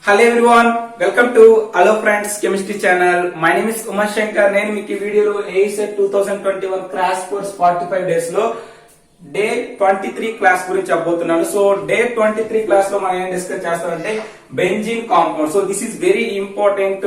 Hello everyone, welcome to Hello Friends Chemistry channel. My name is Uma Shankar. నేను మీకు ఈ వీడియోలో ASET 2021 crash course 45 days లో day 23 class గురించి చెప్పబోతున్నాను. సో డే 23 క్లాస్ లో మనం ఏం డిస్కస్ చేస్తామంటే benzene compound. So this is very important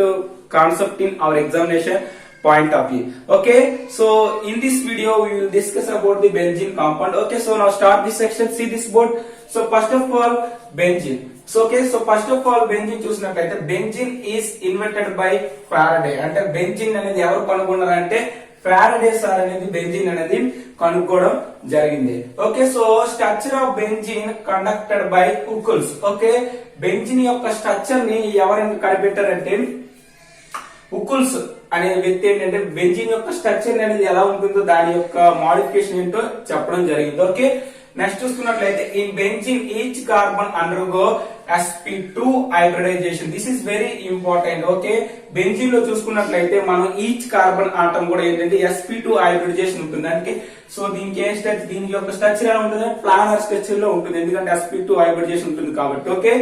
concept in our examination point of view. Okay, so in this video we will discuss about the benzene compound. Okay, so now start this section. See this board. So first of all benzene. So okay, so first of all benzene చూసినట్లయితే benzene is invented by Faraday. అంటే benzene అనేది ఎవరు కనుగొన్నారు అంటే Faraday sir అనేది benzene అనేది కనుక్కోవడం జరిగింది. Okay, so structure of benzene conducted by Huckel's. Okay, benzene యొక్క స్ట్రక్చర్ ని ఎవరైనా కనిపెట్టారంటే హుకుల్స్ అనే వ్యక్తి ఏంటంటే బెంజీన్ యొక్క స్ట్రక్చర్ అనేది ఎలా ఉంటుందో దాని యొక్క మోడిఫికేషన్ ఏంటో చెప్పడం జరిగింది. ఓకే, నెక్స్ట్ చూసుకున్నట్లయితే ఈ benzene each carbon undergo sp2 hybridisation. This is very important. Okay, benzene లో చూసుకున్నట్లయితే మనం ఈచ్ కార్బన్ ఆటం కూడా ఏంటంటే sp2 హైబ్రిడైజేషన్ ఉంటుంది. దానికి సో దీనికి ఏం స్ట్రక్చర్, దీని యొక్క స్ట్రక్చర్ ఎలా ఉంటుంది, ప్లానర్ స్ట్రక్చర్ లో ఉంటుంది, ఎందుకంటే sp2 హైబ్రిడైజేషన్ ఉంటుంది కాబట్టి. Okay,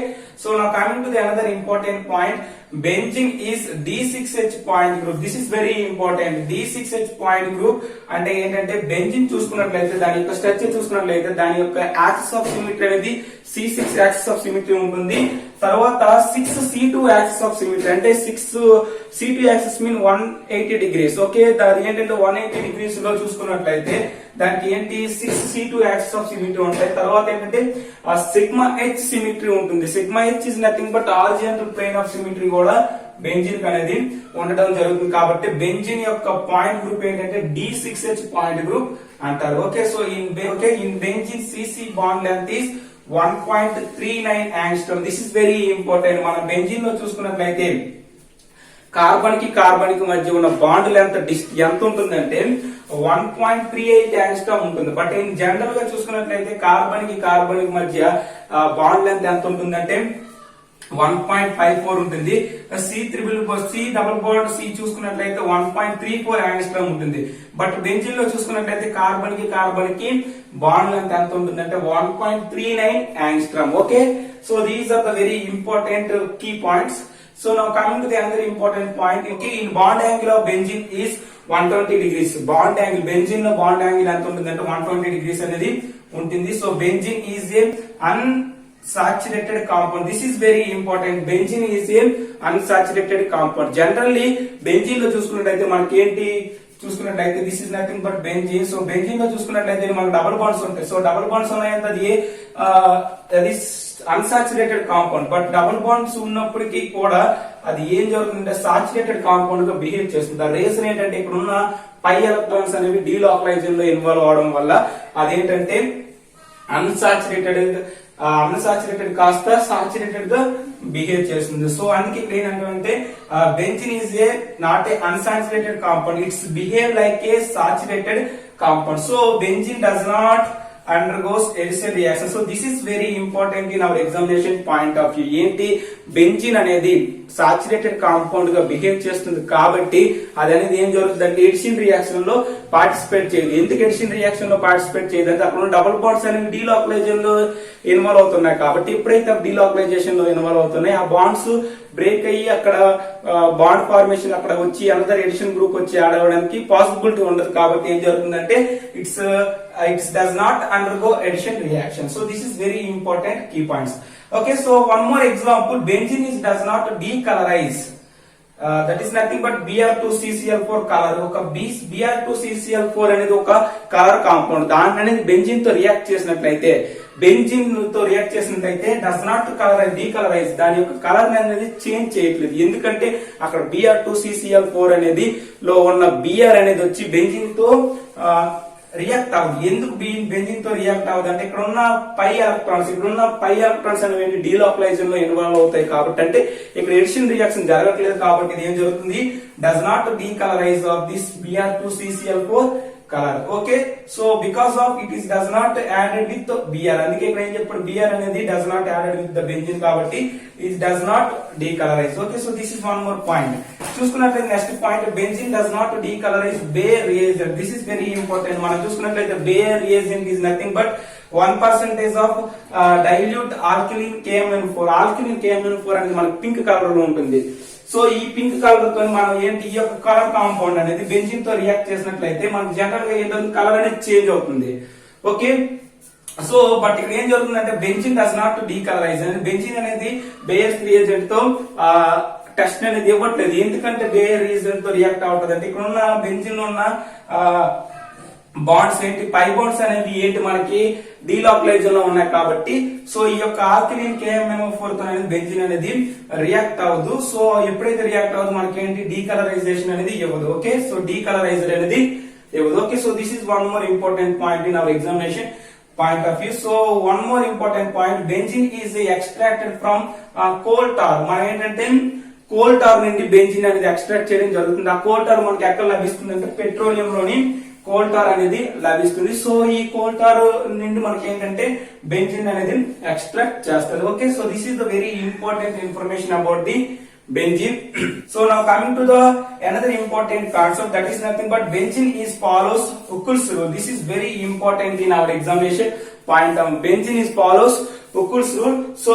so now coming to the another important point, benzene is D6H point group. This is very important. D6H point group అంటే ఏంటంటే బెంజీన్ చూసుకున్నట్లయితే దాని యొక్క స్ట్రక్చర్ చూసుకున్నట్లయితే దాని యొక్క యాక్సిస్ ఆఫ్ సిమెట్రీ అనేది C6 యాక్సిస్ ఆఫ్ సిమెట్రీ ఉంటుంది. తర్వాత 6C2 యాక్సిస్ ఆఫ్ సిమెట్రీ అంటే 6C2 axis mean 180 degrees. Okay, దాని ఏంటంటే 180 డిగ్రీస్ లో చూసుకున్నట్లయితే దానికి ఏంటి 6C2 యాక్సిస్ ఆఫ్ సిమెట్రీ ఉంటాయి. తర్వాత ఏంటంటే సిగ్మా H సిమెట్రీ ఉంటుంది. Sigma H is nothing but horizontal plane of symmetry కూడా బెంజీన్ అనేది ఉండడం జరుగుతుంది. కాబట్టి బెంజీన్ యొక్క పాయింట్ గ్రూప్ ఏంటంటే D6H పాయింట్ గ్రూప్ అంటారు. Okay, so in benzene CC bond length is 1.39 angstrom. This is very important. మనం బెంజీన్ లో చూసుకున్నట్లయితే కార్బన్ కి మధ్య ఉన్న బాండ్ లెంత్ ఎంత ఉంటుందంటే 1.38 angstrom ఉంటుంది. బట్ ఇన్ జనరల్ గా చూసుకున్నట్లయితే కార్బన్ కి మధ్య బాండ్ లెంత్ ఎంత ఉంటుందంటే 1.54 ఉంటుంది. C డబుల్ బాండ్ C చూసుకున్నట్లయితే 1.34 angstrom ఉంటుంది. బట్ బెంజీన్ లో చూసుకున్నట్లయితే కార్బన్ కి బాండ్ లెంత్ ఎంత ఉంటుందంటే 1.39 angstrom. Okay, so these are the very important key points. So now coming to the another important point, okay, in bond angle of benzene is 120 degrees. Bond angle, benzene లో bond angle ఎంత ఉంటుందంటే 120 degrees అనేది ఉంటుంది. So benzene is a unsaturated compound. This is very important. Benzene is a unsaturated compound. Generally benzene లో చూసుకున్నట్లయితే మనకి ఏంటి చూసుకున్నట్లయితే this is nothing but benzene. So benzene లో చూసుకున్నట్లయితే మనకు డబుల్ బాండ్స్ ఉంటాయి. సో డబుల్ బాండ్స్ ఉన్నాయంటే అది unsaturated compound. But double bonds ఉన్నప్పటికీ కూడా అది ఏం జరుగుతుందంటే సాచురేటెడ్ కాంపౌండ్ గా బిహేవ్ చేస్తుంది. ఆ రీజన్ ఏంటంటే ఇక్కడ ఉన్న పై ఎలక్ట్రాన్స్ అనేవి డీలోకలైజేషన్ లో ఇన్వాల్వ్ అవడం వల్ల అదేంటంటే అన్సాచురేటెడ్ కాస్త సాచురేటెడ్ గా బిహేవ్ చేస్తుంది. సో అందుకే ఇక్కడ ఏంటంటే benzene is a not a unsaturated compound, it's behave like A saturated compound. So benzene does not undergoes addition reaction. So this is very important in our examination point of view. ఏంటి benzene అనేది saturated compound గా behave చేస్తుంది కాబట్టి అది అనేది ఏం జరుగుతుందంటే addition reaction లో పార్టిసిపేట్ చేయదు. ఎందుకు ఎడిషన్ రియాక్షన్ లో పార్టిసిపేట్ చేయదు అంటే అక్కడ డబుల్ బాండ్స్ అనేవి డీలోకలైజేషన్ లో ఇన్వాల్వ్ అవుతున్నాయి. కాబట్టి ఎప్పుడైతే డీలోకలైజేషన్ లో ఇన్వాల్వ్ అవుతున్నాయి ఆ బాండ్స్ బ్రేక్ అయ్యి అక్కడ బాండ్ ఫార్మేషన్ అక్కడ వచ్చి అనదర్ ఎడిషన్ గ్రూప్ వచ్చి యాడ్ అవ్వడానికి పాసిబిలిటీ ఉండదు. కాబట్టి ఏం జరుగుతుందంటే it does not undergo addition reaction. So this is very important key points. Okay, so one more example, benzene does not decolorize. That is nothing but Br2CCl4 color. ఒక Br2CCl4 అనేది ఒక colour compound. దాని అనేది benzene తో react చేసినట్లయితే does not డీకలరైజ్, దాని యొక్క colour అనేది చేంజ్ చేయట్లేదు. ఎందుకంటే అక్కడ Br2CCl4 అనేది లో ఉన్న Br అనేది వచ్చి బెంజీన్ తో రియాక్ట్ అవ్వదు. ఎందుకు బెంజీన్ తో రియాక్ట్ అవ్వదు అంటే ఇక్కడ ఉన్న పై ఎలక్ట్రాన్స్ అనేవి డీలోకలైజేషన్ లో ఇన్వాల్వ్ అవుతాయి. కాబట్టి అంటే ఇక్కడ ఎడిషన్ రియాక్షన్ జరగట్లేదు. కాబట్టి ఇది ఏం జరుగుతుంది, does not decolourise of this Br2CCl4 color. Okay, so because of it is does not added with Br, అందుకే ఇక్కడ ఏం చెప్పాడు Br అనేది does not added with the benzene కాబట్టి it does not decolorize. Okay, so this is one more point. చూసుకున్నట్లయితే next point, benzene does not decolourise Baeyer reagent. This is very important. మనం చూసుకున్నట్లయితే Baeyer reagent is nothing but 1% of dilute alkaline KMnO4. Alkaline KMnO4 అనేది మనకి pink colour లో ఉంటుంది. So ఈ pink colour తో మనం ఏంటి ఈ యొక్క కలర్ కాంపౌండ్ అనేది బెంజిన్ తో రియాక్ట్ చేసినట్లయితే మనకి జనరల్ గా ఏంటంటే కలర్ అనేది చేంజ్ అవుతుంది. ఓకే, సో బట్ ఇక్కడ ఏం జరుగుతుందంటే బెంజిన్ డస్ నాట్ డీకలరైజ్ అనేది, బెంజిన్ అనేది బేయర్స్ రియేజెంట్ తో టెస్ట్ అనేది ఇవ్వట్లేదు. ఎందుకంటే బేయర్ రీజన్ తో రియాక్ట్ అవుతుంది అంటే ఇక్కడ ఉన్న బెంజిన్ ఉన్న బాండ్స్ ఏంటి, పై బాండ్స్ అనేవి ఏంటి మనకి డీలోకలైజేషన్ లో ఉన్నాయి కాబట్టి సో ఈ యొక్క ఆల్కలీన్ KMnO4 తో అనేది బెంజిన్ అనేది రియాక్ట్ అవ్వదు. సో ఎప్పుడైతే రియాక్ట్ అవ్వదు మనకి ఏంటి డీకలరైజేషన్ అనేది ఇవ్వదు. ఓకే, సో డీకలరైజర్ అనేది ఇవ్వదు. Okay, so this is one more important point in our examination point of view. So one more important point, benzene is extracted from coal tar. మనం ఏంటంటే కోల్ టార్ నుండి బెంజిన్ అనేది ఎక్స్ట్రాక్ట్ చేయడం జరుగుతుంది. ఆ coal torr మనకి ఎక్కడ లభిస్తుంది అంటే పెట్రోలియం లోని కోల్ టార్ అనేది లభిస్తుంది. సో ఈ కోల్ టార్ నుండి మనకి ఏంటంటే బెంజిన్ అనేది ఎక్స్ట్రాక్ట్ చేస్తారు. Okay, so this is the very important information about the benzene. So now coming to the another important concept, that is nothing but benzene is follows Huckel's rule. This is very important in our examination point. Benzene is follows Huckel's rule. So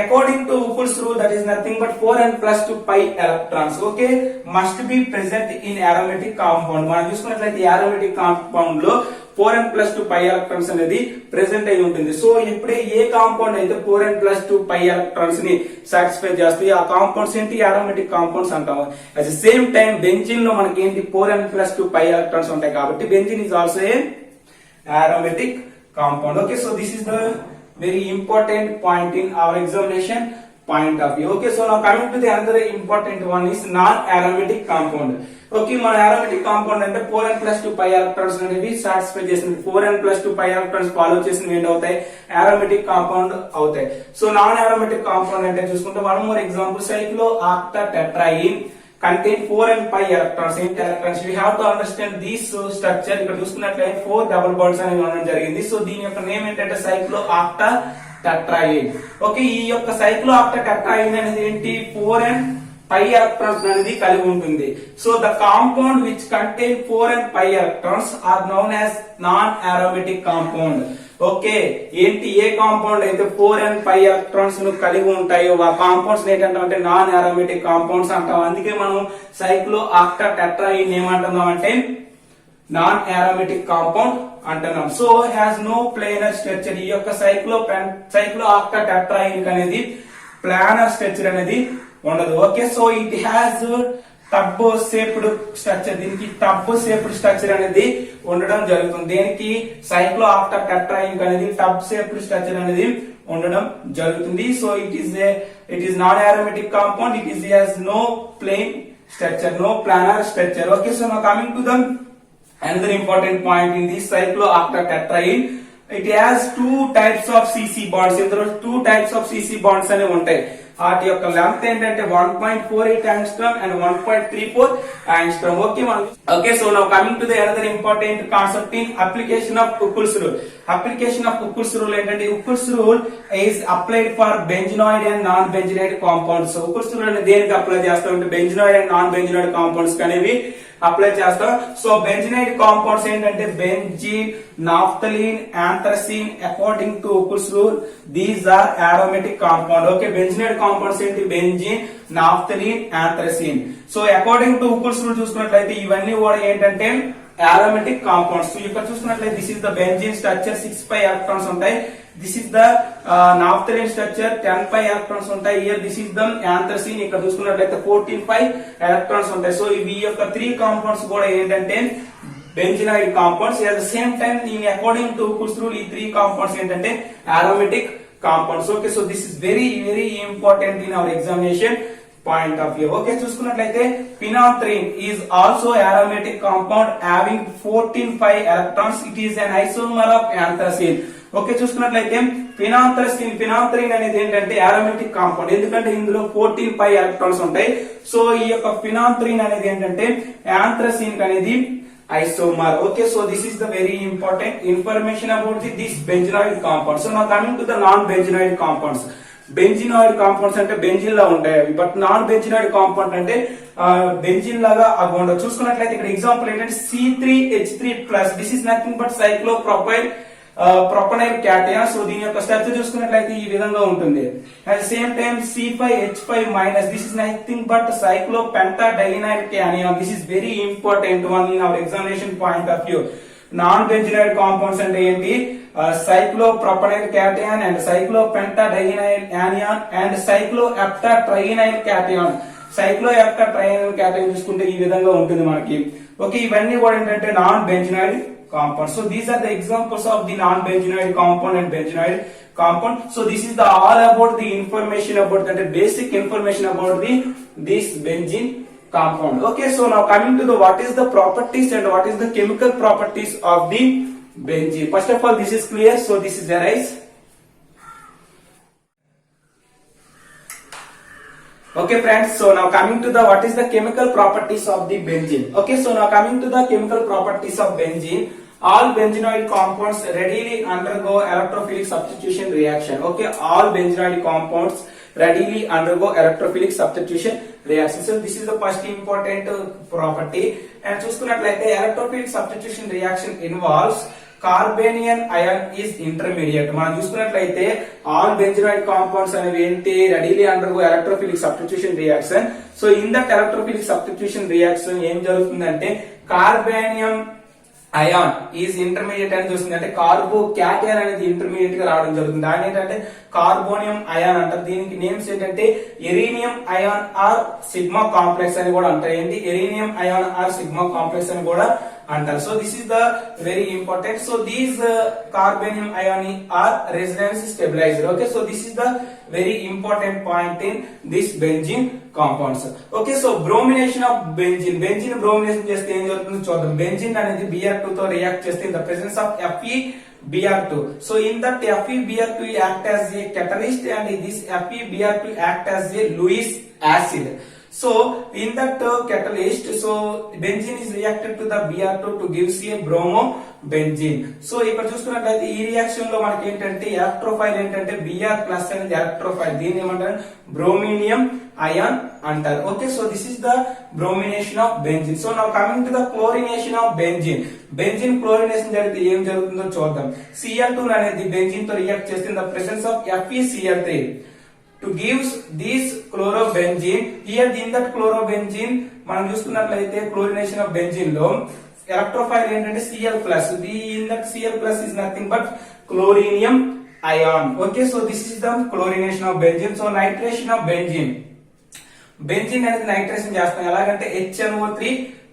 according to Huckel's rule, that is nothing but 4n plus 2 pi electrons, okay, must be present in aromatic compound. మనం చూసుకున్నట్లయితే aromatic compound లో 4n plus 2 pi electrons అనేది present అయి ఉంటుంది. So ఇప్పుడే ఏ compound అయితే 4n plus 2 pi electrons ని satisfy చేస్తాయి ఆ కాంపౌండ్స్ ఏంటి aromatic compounds అంటాము. At the same time benzene లో మనకి ఏంటి 4n plus 2 pi electrons ఉంటాయి కాబట్టి benzene is also a aromatic compound. Okay, so this is the very important point in our examination point of view. Okay, so now coming to the another important one is non-aromatic compound. Okay, మన aromatic compound అంటే 4n plus 2 pi electrons అనేవి satisfy చేసింది. 4n plus 2 pi electrons follow చేసినవి ఏంటి అవుతాయి aromatic compound అవుతాయి. So non aromatic compound అంటే చూసుకుంటే one more example, cyclooctatetraene contain 4n pi electrons. ఏంటి electrons? We have to understand this structure. ఇక్కడ చూసుకున్నట్లయితే 4 డబుల్ బాండ్స్ అనేవి ఉండడం జరిగింది. సో దీని యొక్క నేమ్ ఏంటంటే cyclooctatetraene. ఓకే, ఈ యొక్క cyclooctatetraene అనేది ఏంటి 4n pi electrons అనేది కలిగి ఉంటుంది. So the compound which contain 4n pi electrons are known as non aromatic compound. Okay, ఏంటి ఏ కాంపౌండ్ అయితే 4n pi electrons ను కలిగి ఉంటాయో ఆ కాంపౌండ్స్ ఏంటంటే నాన్ aromatic compounds అంటాం. అందుకే మనం cyclooctatetraene ఏమంటున్నాం అంటే నాన్ aromatic కాంపౌండ్ అంటున్నాం. So has no planar structure. ఈ యొక్క cyclooctatetraene అనేది ప్లానర్ స్ట్రక్చర్ అనేది ఉండదు. Okay, so it has tub shaped structure. దీనికి టబ్ షేప్డ్ స్ట్రక్చర్ అనేది ఉండడం జరుగుతుంది. దీనికి cyclooctatetraene అనేది టబ్ షేప్డ్ స్ట్రక్చర్ అనేది ఉండడం జరుగుతుంది. So it is non aromatic compound. It has no plain structure, no planar structure. Okay, so now coming to the another important point in this cyclooctatetraene, it has two types of CC bonds. ఇందులో 2 types of CC bonds అనేవి ఉంటాయి. వాటి యొక్క length ఏంటంటే 1.48 angstrom and 1.34 angstrom. Okay, so now coming to the another important concept in application of Huckel's rule. Application of Huckel's rule ఏంటంటే Huckel's rule is applied for benzenoid and non-benzenoid compounds. So Huckel's rule అనేది దేనికి apply చేస్తామంటే benzenoid and non-benzenoid compounds అనేవి apply చేస్తాం. So benzenoid compounds ఏంటంటే benzene, naphthalene, anthracene. According to Huckel's rule these are aromatic compound. Okay, benzenoid compounds ఏంటి benzene, naphthalene, anthracene. So according to Huckel's rule చూసుకున్నట్లయితే ఇవన్నీ కూడా ఏంటంటే aromatic compounds. So ఇక్కడ చూసుకున్నట్లయితే this is the benzene structure 6 pi electrons ఉంటాయి. This is the naphthalene structure 10 pi electrons ఉంటాయి. Here this is the anthracene. ఇక్కడ చూసుకున్నట్లయితే 14 pi electrons ఉంటాయి. సో ఇవి యొక్క 3 కాంపౌండ్స్ కూడా ఏంటంటే benzenoid compounds. At the same time in according to Huckel's rule ఈ 3 కాంపౌండ్స్ ఏంటంటే aromatic compounds. Okay, so this is very important in our examination point of view. Okay, చూసుకున్నట్లయితే phenanthrene is also aromatic compound having 14 pi electrons. It is an isomer of anthracene. Okay, చూసుకున్నట్లయితే ఫినాంథ్రిన్ అనేది ఏంటంటే aromatic compound. ఎందుకంటే ఇందులో 14 pi electrons ఉంటాయి. So ఈ యొక్క ఫినాంథ్రిన్ అనేది ఏంటంటే యాంథ్రసిన్ అనేది isomer. Okay, so this is the very important information about this benzenoid compound. So now coming to the non-benzenoid compounds. Benzenoid compounds అంటే బెంజిన్ లా ఉంటాయి అవి, బట్ నాన్ బెంజినాయిడ్ కాంపౌండ్ అంటే బెంజిన్ లాగా అవి ఉండవు. చూసుకున్నట్లయితే ఇక్కడ ఎగ్జాంపుల్ ఏంటంటే C3H3+. This is nothing but cyclopropyl propenyl cation. So దీని యొక్క స్ట్రక్చర్ చూసుకున్నట్లయితే ఈ విధంగా ఉంటుంది. At the same time C5H5 minus, this is nothing but cyclopentadienyl cation. This is very important one in our examination point of view. Non benzenoid compounds అంటే ఏంటి? Cyclopropenyl cation and cyclopentadienyl anion and cycloheptatrienyl cation. Cycloheptatrienyl cation చూసుకుంటే ఈ విధంగా ఉంటుంది మనకి. Okay, ఇవన్నీ కూడా ఏంటంటే non benzenoid compound. So these are the examples of the non-benzenoid compound and benzenoid compound. So this is the all about the information about that basic information about this benzene compound. Okay, so now coming to the what is the properties and what is the chemical properties of the benzene. First of all, this is clear. So this is arise. Okay friends, so now coming to the what is the chemical properties of the benzene. Okay, so now coming to the chemical properties of benzene. All benzenoid compounds readily undergo electrophilic substitution reaction. Okay, all benzenoid compounds readily undergo electrophilic substitution reaction. So this is the first important property. And చూసుకున్నట్లయితే electrophilic substitution reaction involves carbanion ion is intermediate. మనం చూసుకున్నట్లయితే all benzenoid compounds అనేవి ఏంటి? Readily undergo electrophilic substitution reaction. So in that electrophilic substitution reaction ఏం జరుగుతుందంటే కార్బేనియం ion is intermediate అని చూస్తుంది. అంటే కార్బో క్యాటయాన్ అనేది ఇంటర్మీడియట్ గా రావడం జరుగుతుంది. దాని ఏంటంటే కార్బోనియం అయాన్ అంటారు. దీనికి నేమ్స్ ఏంటంటే arenium ion or sigma complex అని కూడా అంటారు. ఏంటి? Arenium ion or sigma complex అని కూడా అంటారు. So this is the very important. So these carbonium ion or resonance stabiliser. Okay, so this is the very important point in this benzene compounds. Okay, so bromination of benzene. Benzene bromination చేస్తే ఏం జరుగుతుందో చూద్దాం. Benzene అనేది Br2 తో react చేస్తే in the presence of FeBr2. So in that FeBr2 act as a catalyst and this FeBr2 act as a Lewis acid. So in that catalyst, so benzene is reacted to the Br2 to gives a bromobenzene. So ఇక్కడ చూసుకున్నట్లయితే ఈ reaction లో మనకి ఏంటంటే electrophile ఏంటంటే Br plus అనేది electrophile. దీన్ని ఏమంటారు? బ్రోమినియం అయాన్ అంటారు. Okay, so this is the bromination of benzene. So now coming to the chlorination of benzene. Benzene chlorination జరిగితే ఏం జరుగుతుందో చూద్దాం. Cl2 అనేది బెంజీన్ తో రియాక్ట్ చేస్తే in the presence of FeCl3 to gives this chlorobenzene. Here in that chlorobenzene మనం చూసుకున్నట్లయితే chlorination of benzene లో ఎలక్ట్రోఫైల్ ఏంటంటే Cl+. In that Cl+ is nothing but chlorinium ion. Okay, so this is the chlorination of benzene. So nitration of benzene. Benzene అనేది nitration చేస్తాం. ఎలాగంటే HNO3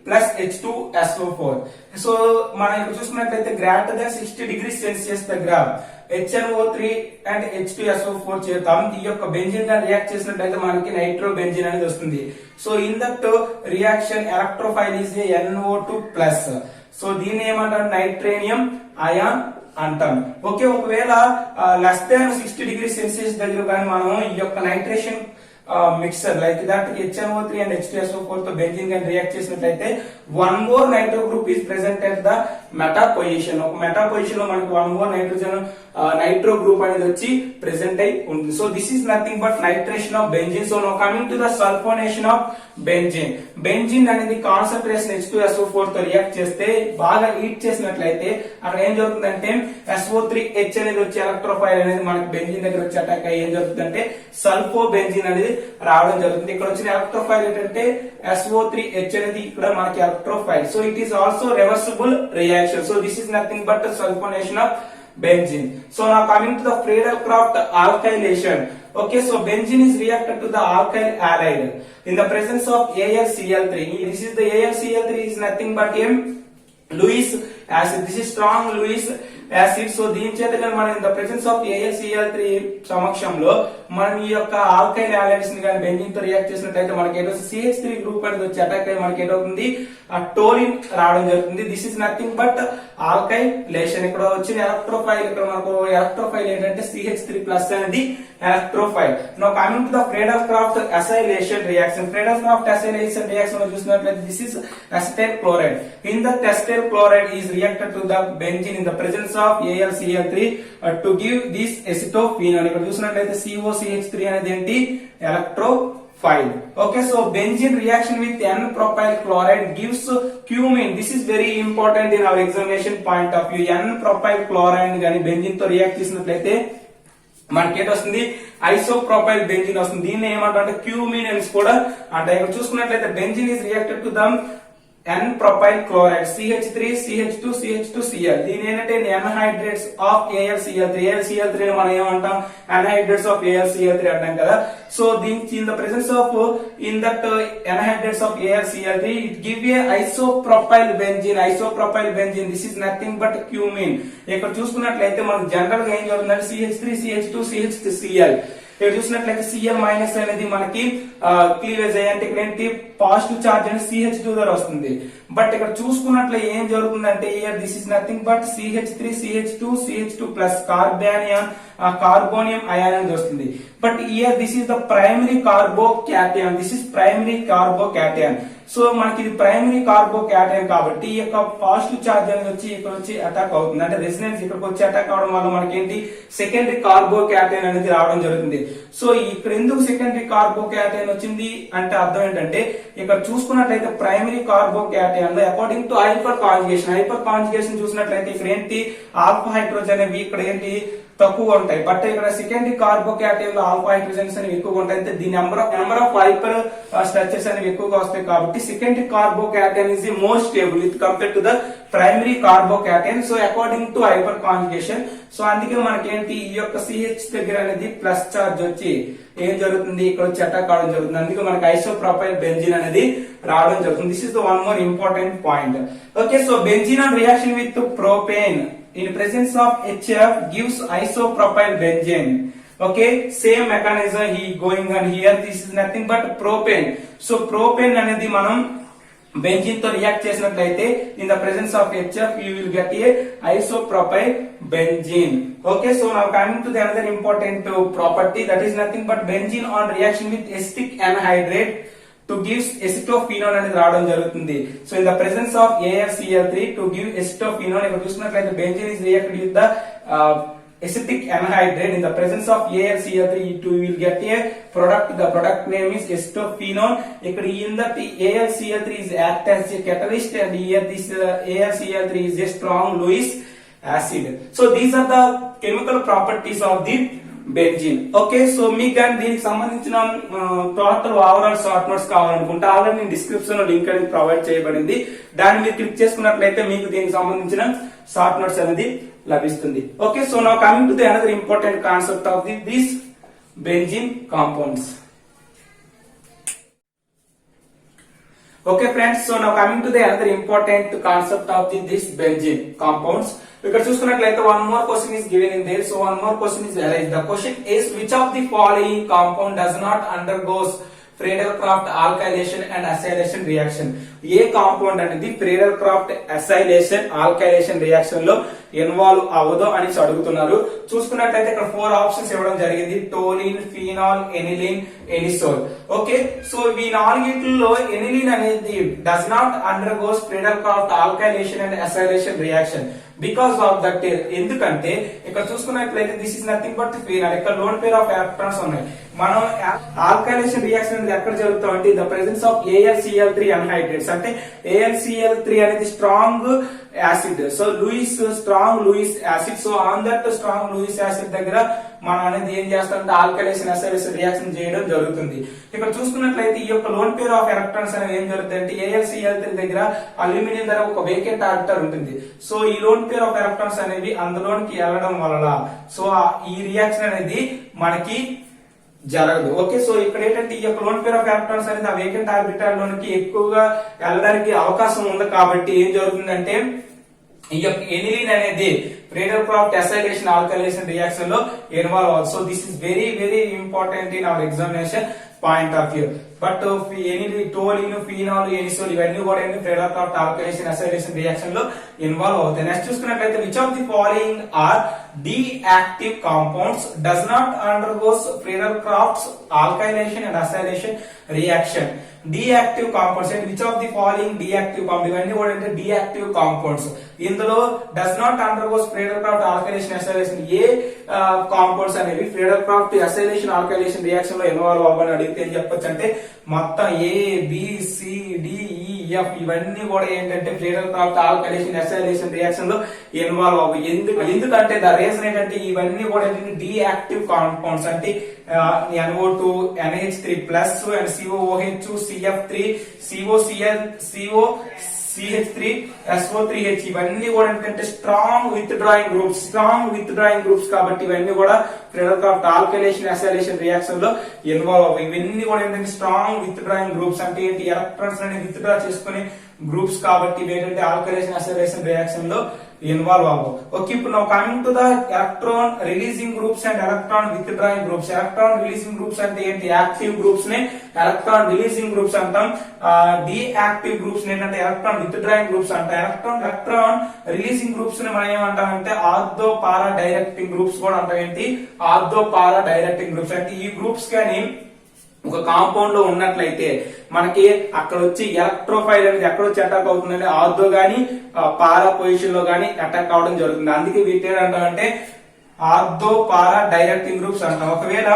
plus H2SO4. So మనం ఇక్కడ చూసుకున్నట్లయితే greater than 60 degrees Celsius దగ్గర HNO3 and H2SO4 చేద్దాం. ఈ యొక్క బెంజీన్ గా రియాక్ట్ చేసినట్లయితే మనకి నైట్రో బెంజీన్ అనేది వస్తుంది. So in that reaction electrophile is NO2+. So దీన్ని ఏమంటారు? నైట్రేనియం అయాన్ అంటాం. ఓకే, ఒకవేళ లెస్ దాన్ 60 degrees Celsius దగ్గర కానీ మనం ఈ యొక్క nitration mixer like that HNO3 and H2SO4 తో బెంజీన్ గా రియాక్ట్ చేసినట్లయితే one more nitro group is present at the meta position. ఒక మెటా పొజిషన్ లో మనకి వన్ మోర్ నైట్రో గ్రూప్ అనేది వచ్చి ప్రెసెంట్ అయి ఉంటుంది. So this is nothing but nitration of benzene. So now coming to the sulphonation of benzene. Benzene అనేది concentration H2SO4 తో react చేస్తే బాగా హీట్ చేసినట్లయితే అక్కడ ఏం జరుగుతుందంటే SO3H అనేది వచ్చి ఎలక్ట్రోఫైల్ అనేది మనకి బెంజీన్ దగ్గర వచ్చి అటాక్ అయ్యి ఏం జరుగుతుందంటే సల్ఫో బెంజీన్ అనేది రావడం జరుగుతుంది. ఇక్కడ వచ్చిన ఎలక్ట్రోఫైల్ ఏంటంటే SO3H అనేది ఇక్కడ మనకి electrophile. So it is also reversible reaction. So this is nothing but sulphonation of benzene. So now coming to the Friedel-Crafts alkylation. Okay, so benzene is reacted to the alkyl halide in the presence of AlCl3. This is the AlCl3 is nothing but a Lewis acid. This is strong Lewis acid. So దీని చేత మనం in the presence of AlCl3 సమక్షంలో మనం ఈ యొక్క alkyl halides ని కానీ benzene తో రియాక్ట్ చేసినట్లయితే మనకి ఏదో CH3 గ్రూప్ అనేది వచ్చి అటాక్ అయ్యి మనకి ఏమవుతుంది? టోలిన్ రావడం జరుగుతుంది. This is nothing but alkylation. ఇక్కడ వచ్చిన ఎలక్ట్రోఫైల్, ఇక్కడ మనకు ఎలక్ట్రోఫైల్ ఏంటంటే CH3+ అనేది electrophile. Now coming to the Friedel-Crafts acylation reaction. Friedel-Crafts acylation reaction లో చూసినట్లయితే this is acetyl chloride. In the acetyl chloride is reacted to the benzene in the presence of AlCl3 to give this acetophenone. ఇక్కడ చూసినట్లయితే COCH3 అనేది ఏంటి? Electrophile. 5. Okay, so benzene reaction with N-propyl chloride gives cumene. This is very important in our examination point of view. N-propyl chloride గాని benzene తో react చేసినట్లయితే మనకి ఏంటి వస్తుంది, ఐసోప్రోపైల్ బెంజిన్ వస్తుంది. దీన్ని ఏమంటే క్యూమిన్ అని కూడా అంటే ఇక్కడ చూసుకున్నట్లయితే benzene is reacted to them N-propyl chloride CH3 CH2 CH2 Cl. దీని ఏంటంటే ఎన్హైడ్రేట్స్ ఆఫ్ AlCl3. AlCl3 మనం ఏమంటాం, ఎన్హైడ్రేట్స్ ఆఫ్ AlCl3 అంటాం కదా. సో దీనికి in the presence of in that anhydrates of AlCl3 it give a isopropyl benzene. Isopropyl benzene this is nothing but cumene. ఇక్కడ చూసుకున్నట్లయితే మనకు జనరల్ గా ఏం జరుగుతుందంటే CH3 CH2 CH3 Cl. ఇక్కడ చూసినట్లయితే Cl మైనస్ అనేది మనకి క్లీవేజ్ అయ్యంటే ఇక్కడ ఏంటి పాజిటివ్ చార్జ్ అనేది CH2 ద్వారా వస్తుంది. బట్ ఇక్కడ చూసుకున్నట్లయితే ఏం జరుగుతుందంటే here this is nothing but CH3 CH2 CH2 plus carbonium ion అనేది వస్తుంది. But here this is the primary carbo cation. This is primary carbo cation. So మనకి ఇది ప్రైమరీ కార్బో క్యాటయాన్ కాబట్టి ఈ యొక్క పాజిటివ్ చార్జ్ అనేది వచ్చి ఇక్కడ వచ్చి అటాక్ అవుతుంది. అంటే రెసినెన్స్ ఇక్కడికి వచ్చి అటాక్ అవడం వల్ల మనకి ఏంటి సెకండరీ కార్బో క్యాటయాన్ అనేది రావడం జరుగుతుంది. సో ఇక్కడ ఎందుకు సెకండరీ కార్బో క్యాటయాన్ వచ్చింది అంటే అర్థం ఏంటంటే ఇక్కడ చూసుకున్నట్లయితే ప్రైమరీ కార్బో క్యాటయాన్ లో అకార్డింగ్ టు హైపర్ కాంజుగేషన్ చూసినట్లయితే ఇక్కడ ఏంటి ఆల్ఫా హైడ్రోజన్ అనేవి ఇక్కడ ఏంటి తక్కువ ఉంటాయి. బట్ ఇక్కడ సెకండరీ కార్బో క్యాటయాన్ లో ఆల్ఫా హైడ్రోజన్స్ అనేవి ఎక్కువగా ఉంటాయి. అంటే దీని నెంబర్ ఆఫ్ హైపర్ స్ట్రక్చర్స్ అనేవి ఎక్కువగా వస్తాయి కాబట్టి secondary కార్బో cation is the most stable with compare to the primary carbo cation. So according to hyper conjugation. So అందుకే మనకి ఏంటి ఈ యొక్క CH దగ్గర అనేది ప్లస్ చార్జ్ వచ్చి ఏం జరుగుతుంది ఇక్కడ వచ్చి అటాక్ కావడం జరుగుతుంది. అందుకే మనకి ఐసోప్రోపైల్ బెంజిన్ అనేది రావడం జరుగుతుంది. This is the one more important point. Okay, so benzene on reaction with propane in presence of HF gives isopropyl benzene. Okay, same mechanism he going on here. This is nothing but propane. So propane అనేది మనం benzene తో react చేసినట్లయితే in the presence of HF you will get a isopropyl benzene. Okay, so now coming to the another important property, that is nothing but benzene on reaction with acetic anhydride to give acetophenone అనేది రావడం జరుగుతుంది. So in the presence of AlCl3 to give acetophenone. ఇక్కడ చూసినట్లయితే benzene is reacted with the acetic anhydride. In the presence of AlCl3 you will get a product. The product name is acetophenone. ఇక్కడ in that AlCl3 is act as a catalyst and here this AlCl3 is a strong Lewis acid. So these are the chemical properties of the benzene. Okay, so మీకు కానీ దీనికి సంబంధించిన total overall short notes కావాలనుకుంటే already నేను description లో link అనేది provide చేయబడింది. దాన్ని మీరు క్లిక్ చేసుకున్నట్లయితే మీకు దీనికి సంబంధించిన షార్ట్ నోట్స్ అనేది లభిస్తుంది. Okay, so now coming to the another important concept of this benzene compounds. Okay friends, so now coming to the another important concept of this benzene compounds. ఇక్కడ చూసుకున్నట్లయితే one more question is given in there. So one more question is arise. The question is which of the following compound does not undergoes Friedel-Crafts alkylation and acylation reaction. ఏ compound అనేది Friedel-Crafts acylation alkylation reaction లో involve అవ్వదు అని అడుగుతున్నారు. చూసుకున్నట్లయితే ఇక్కడ 4 options ఇవ్వడం జరిగింది: toluene, phenol, aniline, anisole. Okay, so ఈ నాలుగిట్లో ఎనిలిన్ అనేది does not undergoes Friedel-Crafts alkylation and acylation reaction because of that. ఎందుకంటే ఇక్కడ చూసుకున్నట్లయితే this is nothing but phenol. ఇక్కడ లోన్ పేర్ ఆఫ్ ఎలక్ట్రాన్స్ ఉన్నాయి. మనం ఆల్కైలేషన్ రియాక్షన్ అనేది ఎక్కడ జరుగుతాం అంటే ద ప్రెసెన్స్ ఆఫ్ AlCl3 అన్హైడ్రేట్స్. అంటే AlCl3 అనేది strong acid. So strong Lewis acid. So on that strong Lewis acid దగ్గర మనం అనేది ఏం చేస్తామంటే ఆల్కైలేషన్ అసైలేషన్ రియాక్షన్ చేయడం జరుగుతుంది. ఇక్కడ చూసుకున్నట్లయితే ఈ యొక్క లోన్ పేర్ ఆఫ్ ఎలక్ట్రాన్స్ అనేది ఏం జరుగుతుంది అంటే AlCl3 దగ్గర అల్యూమినియం దగ్గర ఒక వేకెంట్ ఆర్బిటాల్ ఉంటుంది. సో ఈ లోన్ పేర్ ఆఫ్ ఎలక్ట్రాన్స్ అనేవి అందులోనికి వెళ్ళడం వలన సో ఈ రియాక్షన్ అనేది మనకి జరగదు. ఓకే, సో ఇక్కడ ఏంటంటే ఈ యొక్క లోన్ పేర్ ఆఫ్ ఎలక్ట్రాన్స్ అనేది ఆ వేకెంట్ ఆర్బిటాల్ లోనికి ఎక్కువగా వెళ్ళడానికి అవకాశం ఉంది. కాబట్టి ఏం జరుగుతుందంటే ఈ యొక్క ఎనిలిన్ అనేది Friedel-Crafts acylation alkylation reaction లో ఇన్వాల్వ్ అవుతుంది. So this is very very important in our examination point of view. But toluene, phenol, anisole ఇవన్నీ కూడా Friedel-Crafts alkylation acylation రియాక్షన్ లో ఇన్వాల్వ్ అవుతాయి. నెక్స్ట్ చూసుకున్నట్లయితే which of the following are deactive compounds does not undergoes Friedel-Crafts alkylation and acylation reaction. Deactive compounds and which of the following deactive compounds ఇవన్నీ కూడా అంటే deactive compounds. ఇందులో does not undergoes Friedel Crafts alkylation acylation A compounds అనేవి Friedel craft acylation alkylation reaction లో involve అవ్వని అడిగితే ఏం చెప్పొచ్చు అంటే మొత్తం ఏ బి సి డి ఈ ఎఫ్ ఇవన్నీ కూడా ఏంటంటే Friedel Crafts alkylation acylation reaction లో ఇన్వాల్వ్ అవ్వవు. ఎందుకంటే ద రీజన్ ఏంటంటే ఇవన్నీ కూడా ఏంటంటే డియాక్టివ్ కాంపౌండ్స్ అంటే NO2 NH3 plus and COOH CF3 COCH3 SO3H ఇవన్నీ కూడా ఏంటంటే స్ట్రాంగ్ విత్ డ్రాయింగ్ గ్రూప్స్ కాబట్టి ఇవన్నీ కూడా Friedel Crafts alkylation acylation reaction లో ఇన్వాల్వ్ అవ్వవు. ఇవన్నీ కూడా ఏంటంటే స్ట్రాంగ్ విత్ డ్రాయింగ్ గ్రూప్స్ అంటే ఏంటి ఎలక్ట్రాన్స్ అనేది విత్ డ్రా చేసుకునే గ్రూప్స్ కాబట్టి ఇవి ఏంటంటే ఆల్కైలేషన్ అసైలేషన్ రియాక్షన్ లో ఇన్వాల్వ్ అవ్వవు. ఓకే, ఇప్పుడు now coming to the electron releasing groups and electron withdrawing groups. Electron releasing groups అంటే ఏంటి? యాక్టివ్ గ్రూప్స్ ని ఎలక్ట్రాన్ రిలీజింగ్ గ్రూప్స్ అంటాం. డియాక్టివ్ గ్రూప్స్ ఏంటంటే ఎలక్ట్రాన్ విత్ డ్రాయింగ్ గ్రూప్స్ అంటాం. Electron releasing groups ని మనం ఏమంటామంటే ఆర్థో పారా డైరెక్టింగ్ గ్రూప్స్ కూడా అంటాం. ఏంటి? ఆర్థో పారా డైరెక్టింగ్ గ్రూప్స్ అంటే ఈ గ్రూప్స్ కానీ ఒక కాంపౌండ్ లో ఉన్నట్లయితే మనకి అక్కడ వచ్చి ఎలక్ట్రోఫైల్ అనేది ఎక్కడ వచ్చి అటాక్ అవుతుందంటే ఆర్థో గానీ పారా పొజిషన్ లో గానీ అటాక్ అవడం జరుగుతుంది. అందుకే వీటి ఏంటంటే ఆర్థో పారా డైరెక్టింగ్ గ్రూప్స్ అంటాం. ఒకవేళ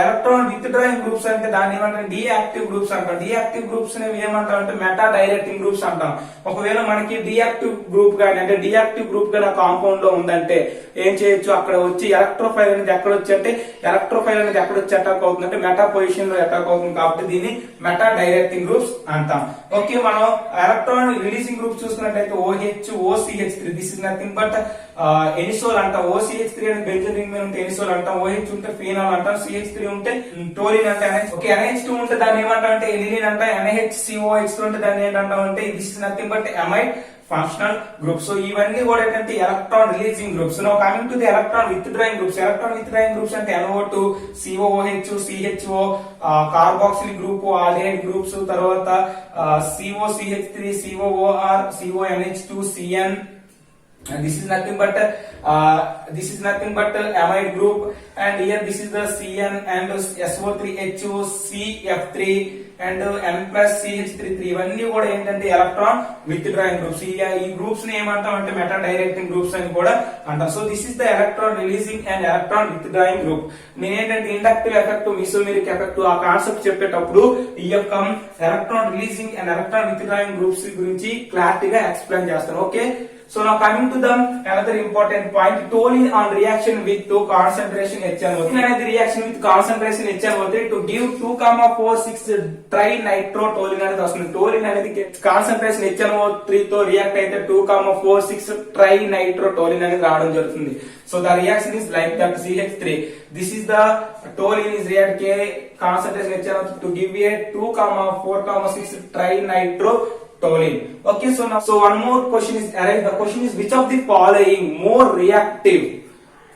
ఎలక్ట్రాన్ విత్ డ్రాయింగ్ గ్రూప్స్ అంటే దాన్ని ఏమంటాం? డియాక్టివ్ గ్రూప్స్ అంటాం. డియాక్టివ్ గ్రూప్స్ ఏమంటాం అంటే మెటా డైరెక్టింగ్ గ్రూప్స్ అంటాం. ఒకవేళ మనకి డియాక్టివ్ గ్రూప్ గానీ అంటే డియాక్టివ్ గ్రూప్ గానీ కాంపౌండ్ లో ఉందంటే ఏం చేయొచ్చు? అక్కడ వచ్చి ఎలక్ట్రోఫైల్ అనేది ఎక్కడ వచ్చి అంటే ఎలక్ట్రోఫైల్ అనేది ఎక్కడ వచ్చి అటాక్ అవుతుందంటే మెటా పొజిషన్ లో అటాక్ అవుతుంది కాబట్టి దీన్ని మెటా డైరెక్టింగ్ గ్రూప్స్ అంటాం. ఓకే, మనం ఎలక్ట్రాన్ రిలీజింగ్ గ్రూప్స్ చూసుకున్నట్లయితే OH OCH3 this is nothing but anisole అంటాం. OCH3 అనేది బెంజీన్ రింగ్ మీద ఉంటే ఎనిసోల్ అంటాం. OH ఉంటే ఫీనాల్ అంటాం. CH3 ఉంటే టోలిన్ అంటే ఓకే, NH2 ఉంటే దాన్ని ఏమంటాం అంటే ఎనిలిన్ అంటాం. NHCOH ఉంటే దాన్ని ఏంటంటాం అంటే this is nothing but amide functional groups. So ఇవన్నీ కూడా ఏంటంటే electron releasing groups. Now coming to the electron withdrawing groups. Electron withdrawing groups అంటే NO2 COOH CHO carboxyl group aldehyde groups, తర్వాత COCH3 COOR CONH2 CN. And this is nothing but amide group, and here this is the CN and SO3H CF3 and N plus CH3 ఇవన్నీ కూడా ఏంటంటే electron withdrawing groups. ఈ groups ని ఏమంటాం అంటే meta directing groups అని కూడా అంటాం. So this is the electron releasing and electron with drawing group. నేనేంటంటే ఇండక్టివ్ ఎఫెక్ట్ మిసోమెరిక్ ఎఫెక్ట్ ఆ కాన్సెప్ట్ చెప్పేటప్పుడు ఈ యొక్క electron releasing and electron withdrawing groups గురించి క్లారిటీగా ఎక్స్ప్లెయిన్ చేస్తాను. Okay, so now coming to the another important point, toluene on reaction with to concentration HNO3 అనేది reaction with concentration HNO3 to give 2,46 ట్రైనైట్రోటోలిన్ అనేది వస్తుంది. Toluene అనేది concentration HNO3 తో react అయితే 2,46 ట్రైనైట్రోటోలిన్ అనేది రావడం జరుగుతుంది. So the reaction is like that CH3. This is the toluene is react concentration HNO3 to give a 2,4,6 ట్రైనైట్రోటోలిన్. Okay, so one more question is arise. The question is which of the following more reactive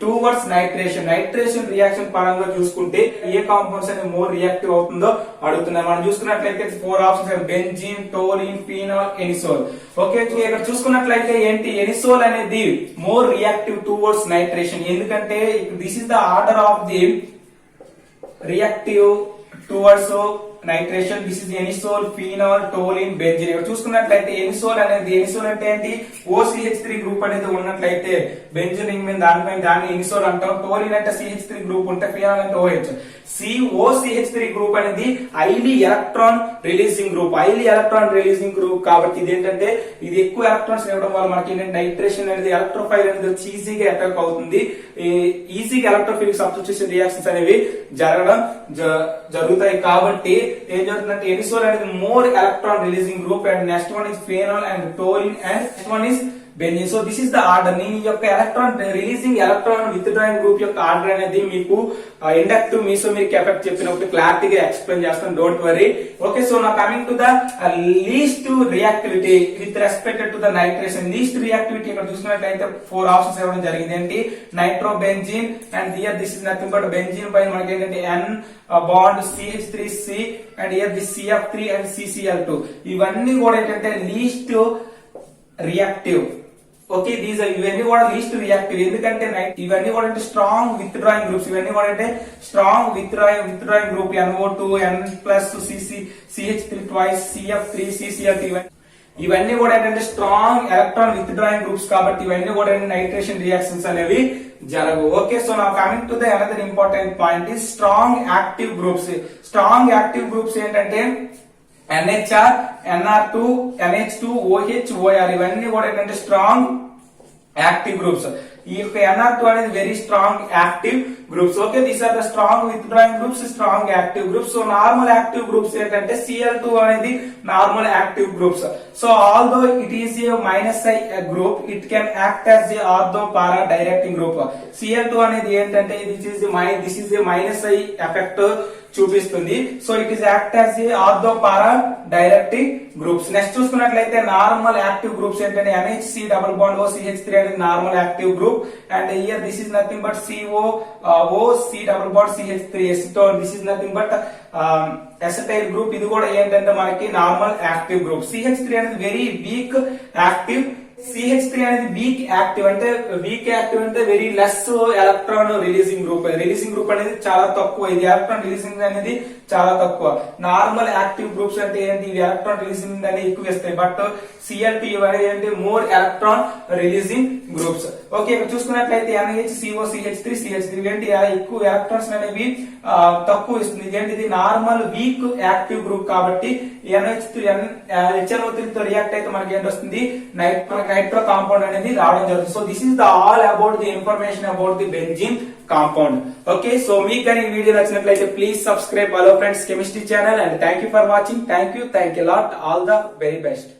towards nitration? Nitration reaction పరంగా చూసుకుంటే ఏ compounds అనేది more reactive అవుతుందో అడుగుతున్నాం. మనం చూసుకున్నట్లయితే 4 options benzene, toluene, phenol, anisole. Okay, ఇక్కడ చూసుకున్నట్లయితే ఏంటి ఎనిసోల్ అనేది మోర్ రియాక్టివ్ టువర్డ్స్ నైట్రేషన్. ఎందుకంటే this is the order of the reactive towards nitration. This is anisole, phenol, toluene, benzene. ఇక్కడ చూసుకున్నట్లయితే ఎనిసోల్ అంటే ఏంటి? OCH3 గ్రూప్ అనేది ఉన్నట్లయితే బెంజీన్ రింగ్ మీద దాన్ని ఎనిసోల్ అంటాం. టోలిన్ అంటే CH3 గ్రూప్ ఉంటే ఫీనాల్ అంటే OH. OCH3 గ్రూప్ అనేది హైలీ ఎలక్ట్రాన్ రిలీజింగ్ గ్రూప్ కాబట్టి ఇదేంటంటే ఇది ఎక్కువ ఎలక్ట్రాన్స్ ఇవ్వడం వల్ల మనకి ఏంటంటే నైట్రేషన్ అనేది ఎలక్ట్రోఫైల్ అనేది వచ్చి ఈజీగా అటాక్ అవుతుంది. ఈజీగా ఎలక్ట్రోఫిలిక్ సబ్స్టిట్యూషన్ రియాక్షన్స్ అనేవి జరుగుతాయి కాబట్టి ఏం జరుగుతుందంటే ఎనిసోల్ అనేది more electron releasing group and next one is phenol and toluene and next one is benzene. So this is the order. నేను ఈ యొక్క electron releasing electron with drawing group యొక్క ఆర్డర్ అనేది మీకు ఇండక్టివ్ మీసోమెరిక్ ఎఫెక్ట్ చెప్పినప్పుడు క్లారిటీగా ఎక్స్ప్లెయిన్ చేస్తాను, don't worry. Okay, so నా coming to the least reactivity with respect to the nitration. Least reactivity ఇక్కడ చూసినట్లయితే 4 ఆప్షన్స్ ఇవ్వడం జరిగింది. ఏంటి? Nitro benzene, and here this is nothing but benzene పైన మనకి ఏంటంటే N bond CH3C and here this CF3 and CCl2. ఇవన్నీ కూడా ఏంటంటే లీస్ట్ రియాక్టివ్. ఓకే, ఇవన్నీ కూడా లీస్ట్ రియాక్టివ్. ఎందుకంటే ఇవన్నీ కూడా అంటే స్ట్రాంగ్ విత్ డ్రాయింగ్ గ్రూప్స్. ఇవన్నీ కూడా అంటే strong with drawing group NO2 N plus CH3 twice CF3 CCl2. ఇవన్నీ కూడా ఏంటంటే strong electron withdrawing groups కాబట్టి ఇవన్నీ కూడా నైట్రేషన్ రియాక్షన్స్ అనేవి జరగవు. ఓకే, సో నా coming to the another important point ఈ strong active groups. Strong active groups ఏంటంటే NHR, NR2, NH2, OH, OR ఇవన్నీ కూడా ఏంటంటే స్ట్రాంగ్ యాక్టివ్ గ్రూప్స్. ఈ యొక్క NR2 అనేది very strong active groups. Okay, these are the strong withdrawing groups, strong active groups. So normal active groups ఏంటంటే Cl2 అనేది normal active groups. So although it is a -I group, it can act as a ortho para directing group. Cl2 అనేది ఏంటంటే this is a -I effect చూపిస్తుంది. So it is act as a ortho para directing groups. Next చూసుకున్నట్లయితే normal active groups ఏంటంటే NHC double bond OCH3 అనేది normal active group and here this is nothing but COC double bond CH3S. So this is nothing but acetyl group. ఇది కూడా ఏంటంటే మనకి normal active group. CH3 అనేది very weak active. CH3 అనేది week active అంటే very less electron releasing group. Releasing group అనేది చాలా తక్కువ, ఇది ఎలక్ట్రాన్ రిలీజింగ్ అనేది చాలా తక్కువ. నార్మల్ యాక్టివ్ గ్రూప్స్ అంటే ఏంటి, ఇవి ఎలక్ట్రాన్ రిలీజింగ్ అనేది ఎక్కువ ఇస్తాయి. బట్ Cl2 ఇవన్నీ ఏంటి more electron releasing groups. Okay, ఇక్కడ చూసుకున్నట్లయితే NHCO CH3 CH3 ఏంటి ఎక్కువ ఎలక్ట్రాన్స్ అనేవి తక్కువ ఇస్తుంది. ఇదేంటిది నార్మల్ వీక్ యాక్టివ్ గ్రూప్ కాబట్టి HNO3 తో రియాక్ట్ అయితే మనకి ఏంటి వస్తుంది, నైట్రో కాంపౌండ్ అనేది రావడం జరుగుతుంది. So this is the all about the information about the benzene compound. Okay, so మీకు కానీ ఈ వీడియో నచ్చినట్లయితే please subscribe hello friends chemistry channel and thank you for watching. Thank you lot. All the very best.